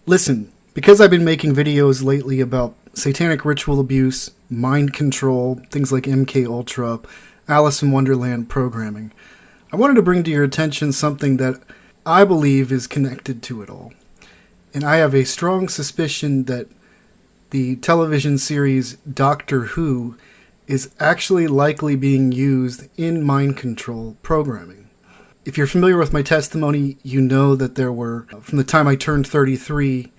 Listen, because I've been making videos lately about satanic ritual abuse, mind control, things like MK Ultra, Alice in Wonderland programming, I wanted to bring to your attention something that I believe is connected to it all. And I have a strong suspicion that the television series Doctor Who is actually likely being used in mind control programming. If you're familiar with my testimony, you know that there were, from the time I turned 33,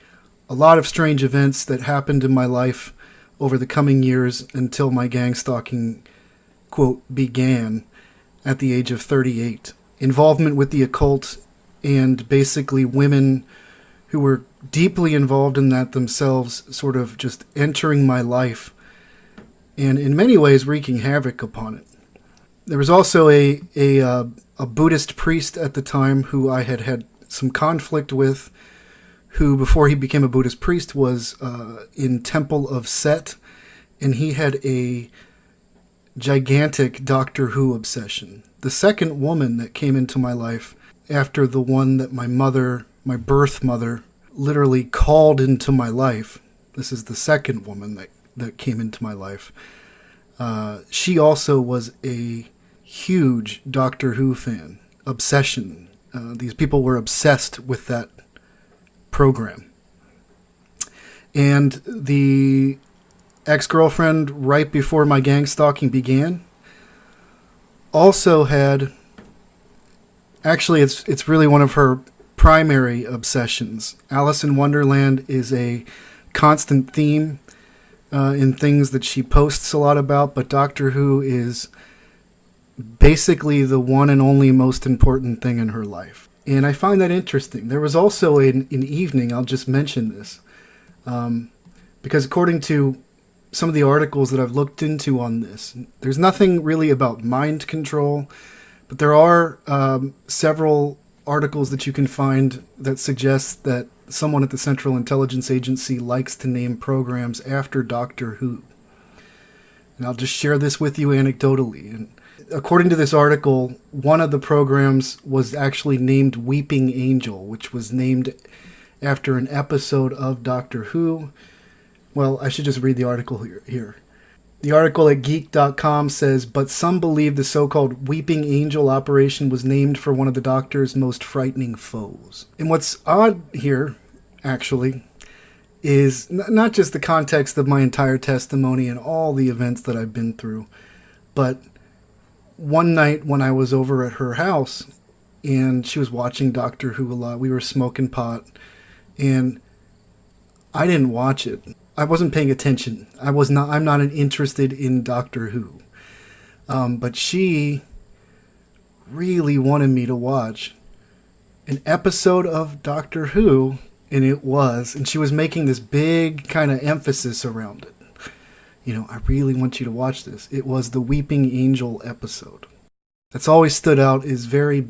a lot of strange events that happened in my life over the coming years until my gang stalking, quote, began at the age of 38. Involvement with the occult and basically women who were deeply involved in that themselves sort of just entering my life and in many ways wreaking havoc upon it. There was also a Buddhist priest at the time who I had some conflict with, who before he became a Buddhist priest was in Temple of Set, and he had a gigantic Doctor Who obsession. The second woman that came into my life after the one that my birth mother, literally called into my life. This is the second woman that came into my life. She also was a huge Doctor Who fan. Obsession. These people were obsessed with that program. And the ex-girlfriend right before my gang stalking began also had, actually it's really one of her primary obsessions. Alice in Wonderland is a constant theme in things that she posts a lot about, but Doctor Who is basically the one and only most important thing in her life. And I find that interesting. There was also an evening, I'll just mention this, because according to some of the articles that I've looked into on this, there's nothing really about mind control, but there are several articles that you can find that suggest that someone at the Central Intelligence Agency likes to name programs after Doctor Who. And I'll just share this with you anecdotally. And according to this article, one of the programs was actually named Weeping Angel, which was named after an episode of Doctor Who. Well, I should just read the article here. The article at geek.com says, but some believe the so-called Weeping Angel operation was named for one of the Doctor's most frightening foes. And what's odd here, actually, is not just the context of my entire testimony and all the events that I've been through, but one night when I was over at her house and she was watching Doctor Who a lot, we were smoking pot, and I didn't watch it. I wasn't paying attention. I'm not interested in Doctor Who. But she really wanted me to watch an episode of Doctor Who, and she was making this big kind of emphasis around it. I really want you to watch this. It was the Weeping Angel episode. That's always stood out as very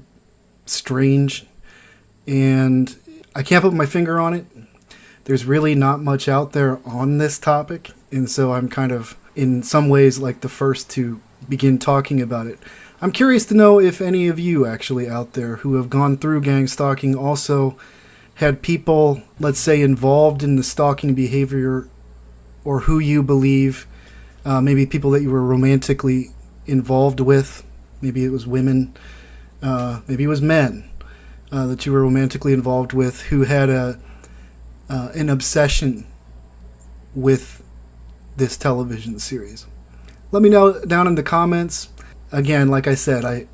strange, and I can't put my finger on it. There's really not much out there on this topic, and so I'm kind of, in some ways, like the first to begin talking about it. I'm curious to know if any of you actually out there who have gone through gang stalking also had people, let's say, involved in the stalking behavior, or who you believe, maybe people that you were romantically involved with. Maybe it was women, maybe it was men that you were romantically involved with who had an obsession with this television series. Let me know down in the comments. Again, like I said,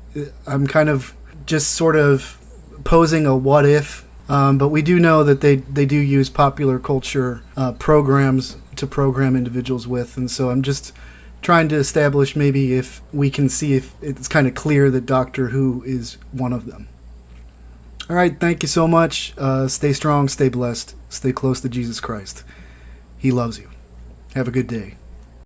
I'm kind of just sort of posing a what if, but we do know that they do use popular culture programs to program individuals with, and so I'm just trying to establish maybe if we can see if it's kind of clear that Doctor Who is one of them. All right, thank you so much. Stay strong, stay blessed, stay close to Jesus Christ. He loves you. Have a good day.